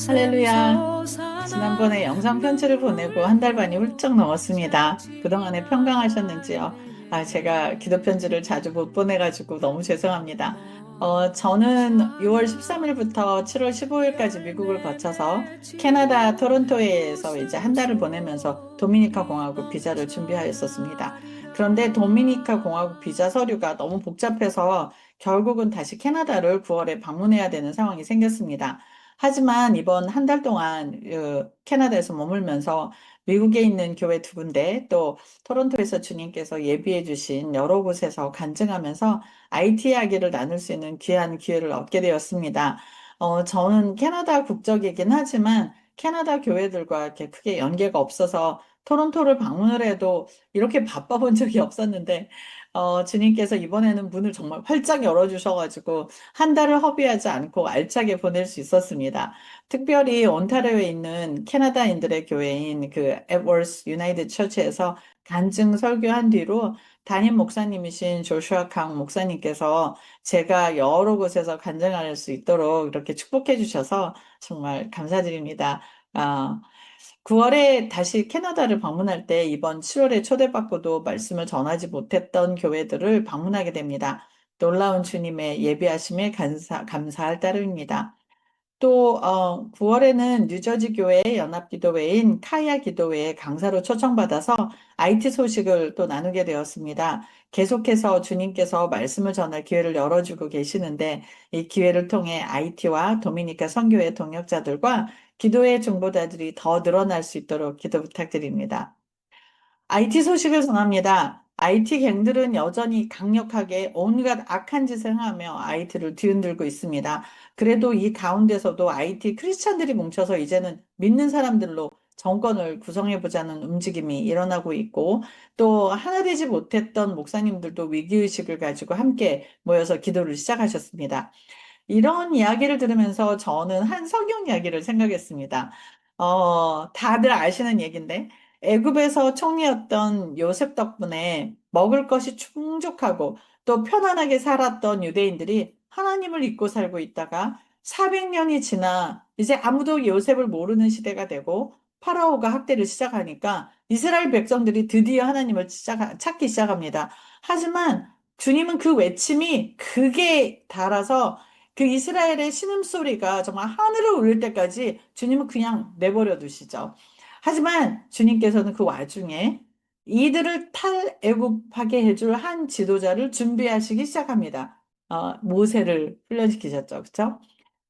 할렐루야. 지난번에 영상 편지를 보내고 한 달 반이 훌쩍 넘었습니다. 그동안에 평강하셨는지요? 제가 기도 편지를 자주 못 보내가지고 너무 죄송합니다. 저는 6월 13일부터 7월 15일까지 미국을 거쳐서 캐나다 토론토에서 이제 한 달을 보내면서 도미니카 공화국 비자를 준비하였었습니다. 그런데 도미니카 공화국 비자 서류가 너무 복잡해서 결국은 다시 캐나다를 9월에 방문해야 되는 상황이 생겼습니다. 하지만 이번 한 달 동안 캐나다에서 머물면서 미국에 있는 교회 두 군데 또 토론토에서 주님께서 예비해 주신 여러 곳에서 간증하면서 IT 이야기를 나눌 수 있는 귀한 기회를 얻게 되었습니다. 저는 캐나다 국적이긴 하지만 캐나다 교회들과 이렇게 크게 연계가 없어서 토론토를 방문을 해도 이렇게 바빠본 적이 없었는데 주님께서 이번에는 문을 정말 활짝 열어주셔가지고 한 달을 허비하지 않고 알차게 보낼 수 있었습니다. 특별히 온타리오에 있는 캐나다인들의 교회인 그 앳워스 유나이티드 처치에서 간증 설교한 뒤로 담임 목사님이신 조슈아 강 목사님께서 제가 여러 곳에서 간증할 수 있도록 이렇게 축복해 주셔서 정말 감사드립니다. 아, 9월에 다시 캐나다를 방문할 때 이번 7월에 초대받고도 말씀을 전하지 못했던 교회들을 방문하게 됩니다. 놀라운 주님의 예비하심에 감사할 따름입니다. 또 9월에는 뉴저지 교회 연합기도회인 카야 기도회에 강사로 초청받아서 IT 소식을 또 나누게 되었습니다. 계속해서 주님께서 말씀을 전할 기회를 열어주고 계시는데 이 기회를 통해 IT와 도미니카 선교회 동역자들과 기도회 중보자들이 더 늘어날 수 있도록 기도 부탁드립니다. IT 소식을 전합니다. IT 갱들은 여전히 강력하게 온갖 악한 짓을 하며 IT를 뒤흔들고 있습니다. 그래도 이 가운데서도 IT 크리스찬들이 뭉쳐서 이제는 믿는 사람들로 정권을 구성해보자는 움직임이 일어나고 있고 또 하나 되지 못했던 목사님들도 위기의식을 가지고 함께 모여서 기도를 시작하셨습니다. 이런 이야기를 들으면서 저는 한 성경 이야기를 생각했습니다. 다들 아시는 얘기인데, 애굽에서 총리였던 요셉 덕분에 먹을 것이 충족하고 또 편안하게 살았던 유대인들이 하나님을 잊고 살고 있다가 400년이 지나 이제 아무도 요셉을 모르는 시대가 되고 파라오가 학대를 시작하니까 이스라엘 백성들이 드디어 하나님을 찾기 시작합니다. 하지만 주님은 그 외침이 극에 달아서 그 이스라엘의 신음소리가 정말 하늘을 울릴 때까지 주님은 그냥 내버려 두시죠. 하지만 주님께서는 그 와중에 이들을 탈애굽하게 해줄 한 지도자를 준비하시기 시작합니다. 모세를 훈련시키셨죠. 그렇죠?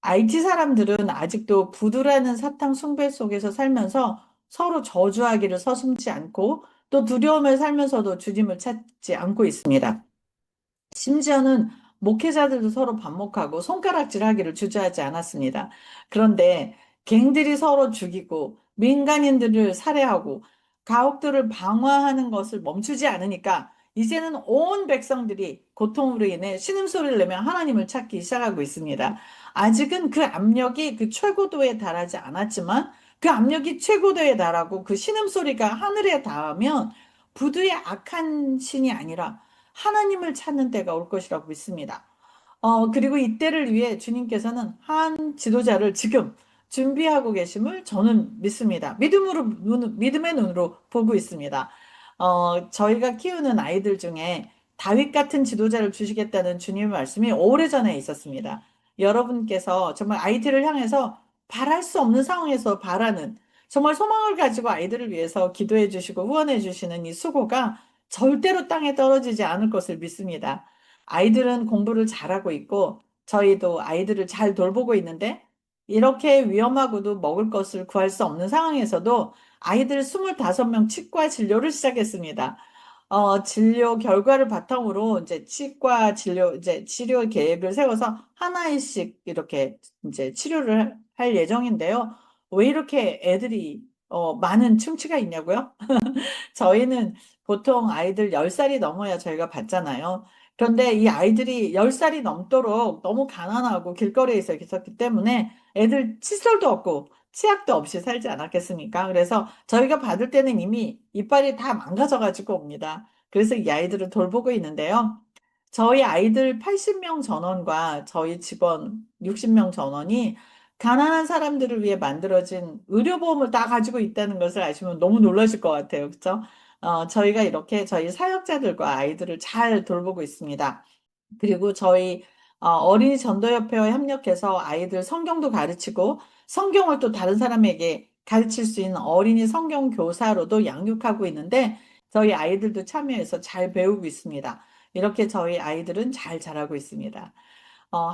IT 사람들은 아직도 부두라는 사탕 숭배 속에서 살면서 서로 저주하기를 서슴지 않고 또 두려움을 살면서도 주님을 찾지 않고 있습니다. 심지어는 목회자들도 서로 반목하고 손가락질하기를 주저하지 않았습니다. 그런데 갱들이 서로 죽이고 민간인들을 살해하고 가옥들을 방화하는 것을 멈추지 않으니까 이제는 온 백성들이 고통으로 인해 신음소리를 내며 하나님을 찾기 시작하고 있습니다. 아직은 그 압력이 그 최고도에 달하지 않았지만 그 압력이 최고도에 달하고 그 신음소리가 하늘에 닿으면 부두의 악한 신이 아니라 하나님을 찾는 때가 올 것이라고 믿습니다. 그리고 이때를 위해 주님께서는 한 지도자를 지금 준비하고 계심을 저는 믿습니다. 믿음의 눈으로 보고 있습니다. 저희가 키우는 아이들 중에 다윗 같은 지도자를 주시겠다는 주님의 말씀이 오래전에 있었습니다. 여러분께서 정말 아이들을 향해서 바랄 수 없는 상황에서 바라는 정말 소망을 가지고 아이들을 위해서 기도해 주시고 후원해 주시는 이 수고가 절대로 땅에 떨어지지 않을 것을 믿습니다. 아이들은 공부를 잘하고 있고 저희도 아이들을 잘 돌보고 있는데 이렇게 위험하고도 먹을 것을 구할 수 없는 상황에서도 아이들 25명 치과 진료를 시작했습니다. 진료 결과를 바탕으로 이제 치과 진료, 이제 치료 계획을 세워서 하나씩 이렇게 이제 치료를 할 예정인데요. 왜 이렇게 애들이 많은 충치가 있냐고요? 저희는 보통 아이들 10살이 넘어야 저희가 받잖아요. 그런데 이 아이들이 10살이 넘도록 너무 가난하고 길거리에서 있었기 때문에 애들 칫솔도 없고 치약도 없이 살지 않았겠습니까? 그래서 저희가 받을 때는 이미 이빨이 다 망가져가지고 옵니다. 그래서 이 아이들을 돌보고 있는데요. 저희 아이들 80명 전원과 저희 직원 60명 전원이 가난한 사람들을 위해 만들어진 의료보험을 다 가지고 있다는 것을 아시면 너무 놀라실 것 같아요. 그렇죠? 저희가 이렇게 저희 사역자들과 아이들을 잘 돌보고 있습니다. 그리고 저희 어린이 전도협회와 협력해서 아이들 성경도 가르치고 성경을 또 다른 사람에게 가르칠 수 있는 어린이 성경 교사로도 양육하고 있는데 저희 아이들도 참여해서 잘 배우고 있습니다. 이렇게 저희 아이들은 잘 자라고 있습니다.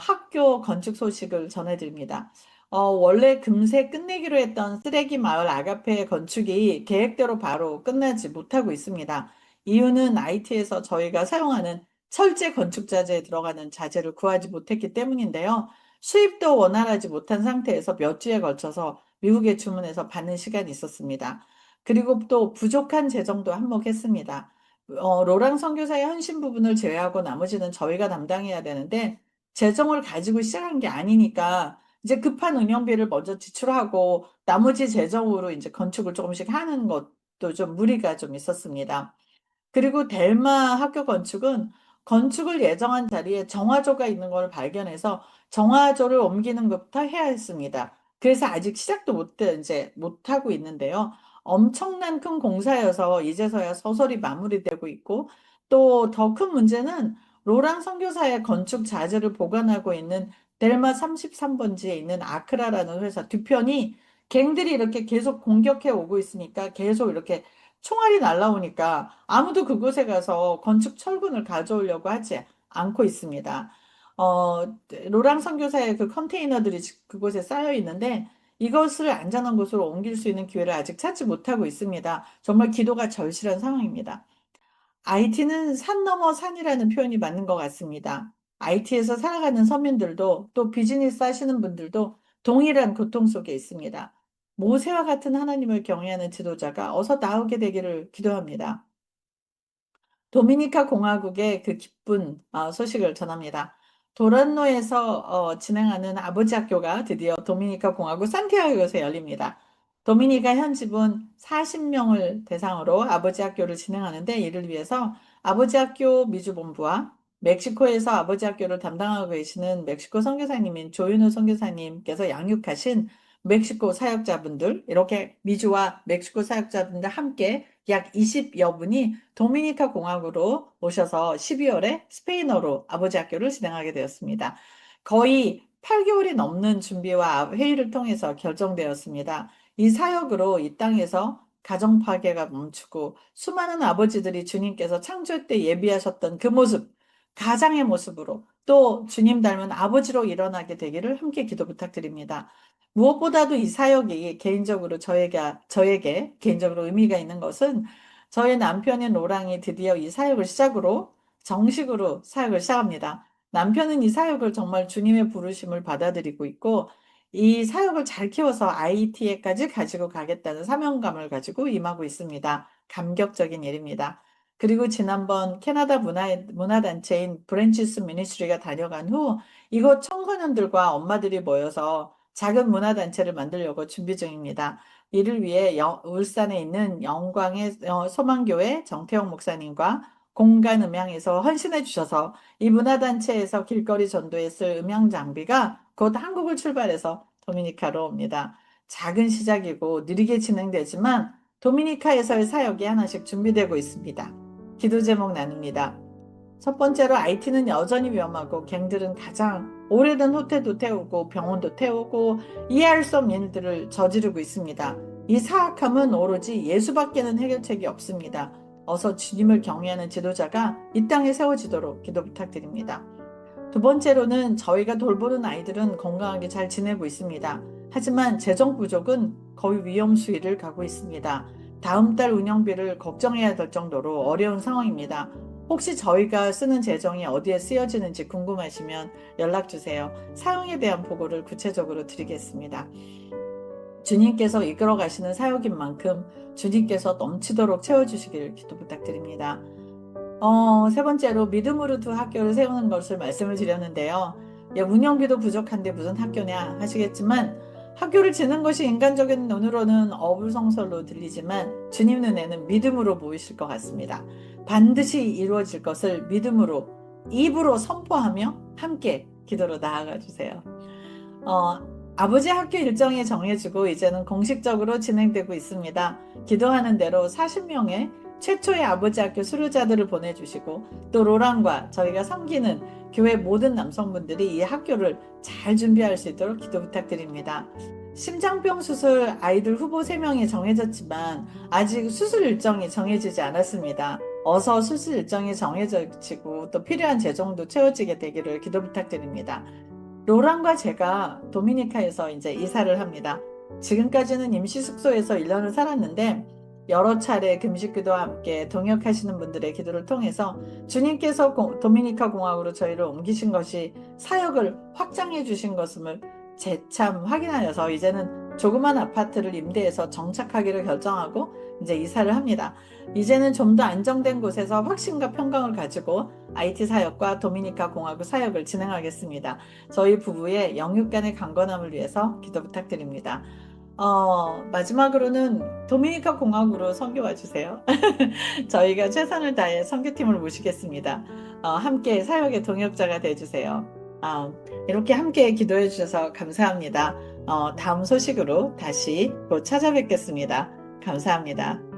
학교 건축 소식을 전해드립니다. 원래 금세 끝내기로 했던 쓰레기 마을 아가페 건축이 계획대로 바로 끝나지 못하고 있습니다. 이유는 IT에서 저희가 사용하는 철제 건축 자재에 들어가는 자재를 구하지 못했기 때문인데요. 수입도 원활하지 못한 상태에서 몇 주에 걸쳐서 미국에 주문해서 받는 시간이 있었습니다. 그리고 또 부족한 재정도 한몫했습니다. 로랑 선교사의 헌신 부분을 제외하고 나머지는 저희가 담당해야 되는데 재정을 가지고 시작한 게 아니니까 이제 급한 운영비를 먼저 지출하고 나머지 재정으로 이제 건축을 조금씩 하는 것도 좀 무리가 좀 있었습니다. 그리고 델마 학교 건축은 건축을 예정한 자리에 정화조가 있는 걸 발견해서 정화조를 옮기는 것부터 해야 했습니다. 그래서 아직 시작도 이제 못하고 있는데요. 엄청난 큰 공사여서 이제서야 서서히 마무리되고 있고 또 더 큰 문제는 로랑 선교사의 건축 자재를 보관하고 있는 델마 33번지에 있는 아크라라는 회사 두 편이 갱들이 이렇게 계속 공격해 오고 있으니까 계속 이렇게 총알이 날라오니까 아무도 그곳에 가서 건축 철근을 가져오려고 하지 않고 있습니다. 로랑 선교사의 그 컨테이너들이 그곳에 쌓여 있는데 이것을 안전한 곳으로 옮길 수 있는 기회를 아직 찾지 못하고 있습니다. 정말 기도가 절실한 상황입니다. IT는 산 넘어 산이라는 표현이 맞는 것 같습니다. IT에서 살아가는 서민들도 또 비즈니스 하시는 분들도 동일한 고통 속에 있습니다. 모세와 같은 하나님을 경외하는 지도자가 어서 나오게 되기를 기도합니다. 도미니카 공화국의 그 기쁜 소식을 전합니다. 도란노에서 진행하는 아버지 학교가 드디어 도미니카 공화국 산티아고에서 열립니다. 도미니카 현지분 40명을 대상으로 아버지 학교를 진행하는데 이를 위해서 아버지 학교 미주본부와 멕시코에서 아버지 학교를 담당하고 계시는 멕시코 선교사님인 조윤호 선교사님께서 양육하신 멕시코 사역자분들 이렇게 미주와 멕시코 사역자분들 함께 약 20여 분이 도미니카 공화국으로 오셔서 12월에 스페인어로 아버지 학교를 진행하게 되었습니다. 거의 8개월이 넘는 준비와 회의를 통해서 결정되었습니다. 이 사역으로 이 땅에서 가정 파괴가 멈추고 수많은 아버지들이 주님께서 창조 때 예비하셨던 그 모습, 가장의 모습으로 또 주님 닮은 아버지로 일어나게 되기를 함께 기도 부탁드립니다. 무엇보다도 이 사역이 개인적으로 저에게 개인적으로 의미가 있는 것은 저의 남편인 로랑이 드디어 이 사역을 시작으로 정식으로 사역을 시작합니다. 남편은 이 사역을 정말 주님의 부르심을 받아들이고 있고 이 사역을 잘 키워서 IT에까지 가지고 가겠다는 사명감을 가지고 임하고 있습니다. 감격적인 일입니다. 그리고 지난번 캐나다 문화단체인 브랜치스 미니스트리가 다녀간 후 이곳 청소년들과 엄마들이 모여서 작은 문화단체를 만들려고 준비 중입니다. 이를 위해 울산에 있는 영광의 소망교회 정태영 목사님과 공간 음향에서 헌신해 주셔서 이 문화단체에서 길거리 전도에 쓸 음향 장비가 곧 한국을 출발해서 도미니카로 옵니다. 작은 시작이고 느리게 진행되지만 도미니카에서의 사역이 하나씩 준비되고 있습니다. 기도 제목 나눕니다. 첫 번째로 IT는 여전히 위험하고 갱들은 가장 오래된 호텔도 태우고 병원도 태우고 이해할 수 없는 일들을 저지르고 있습니다. 이 사악함은 오로지 예수밖에는 해결책이 없습니다. 어서 주님을 경외하는 지도자가 이 땅에 세워지도록 기도 부탁드립니다. 두 번째로는 저희가 돌보는 아이들은 건강하게 잘 지내고 있습니다. 하지만 재정 부족은 거의 위험 수위를 가고 있습니다. 다음 달 운영비를 걱정해야 될 정도로 어려운 상황입니다. 혹시 저희가 쓰는 재정이 어디에 쓰여지는지 궁금하시면 연락 주세요. 사용에 대한 보고를 구체적으로 드리겠습니다. 주님께서 이끌어 가시는 사역인 만큼 주님께서 넘치도록 채워주시길 기도 부탁드립니다. 세 번째로 믿음으로 두 학교를 세우는 것을 말씀을 드렸는데요. 야, 운영비도 부족한데 무슨 학교냐 하시겠지만 학교를 지는 것이 인간적인 눈으로는 어불성설로 들리지만 주님 눈에는 믿음으로 보이실 것 같습니다. 반드시 이루어질 것을 믿음으로 입으로 선포하며 함께 기도로 나아가 주세요. 아버지 학교 일정이 정해지고 이제는 공식적으로 진행되고 있습니다. 기도하는 대로 40명의 최초의 아버지 학교 수료자들을 보내주시고 또 로랑과 저희가 섬기는 교회 모든 남성분들이 이 학교를 잘 준비할 수 있도록 기도 부탁드립니다. 심장병 수술 아이들 후보 3명이 정해졌지만 아직 수술 일정이 정해지지 않았습니다. 어서 수술 일정이 정해지고 또 필요한 재정도 채워지게 되기를 기도 부탁드립니다. 로랑과 제가 도미니카에서 이제 이사를 합니다. 지금까지는 임시 숙소에서 1년을 살았는데 여러 차례 금식기도와 함께 동역하시는 분들의 기도를 통해서 주님께서 도미니카 공화국으로 저희를 옮기신 것이 사역을 확장해 주신 것임을 재참 확인하여서 이제는 조그만 아파트를 임대해서 정착하기를 결정하고 이제 이사를 합니다. 이제는 좀 더 안정된 곳에서 확신과 평강을 가지고 IT 사역과 도미니카 공화국 사역을 진행하겠습니다. 저희 부부의 영육간의 강건함을 위해서 기도 부탁드립니다. 마지막으로는 도미니카 공화국으로 선교 와주세요. 저희가 최선을 다해 선교팀을 모시겠습니다. 함께 사역의 동역자가 되어주세요. 이렇게 함께 기도해 주셔서 감사합니다. 다음 소식으로 다시 곧 찾아뵙겠습니다. 감사합니다.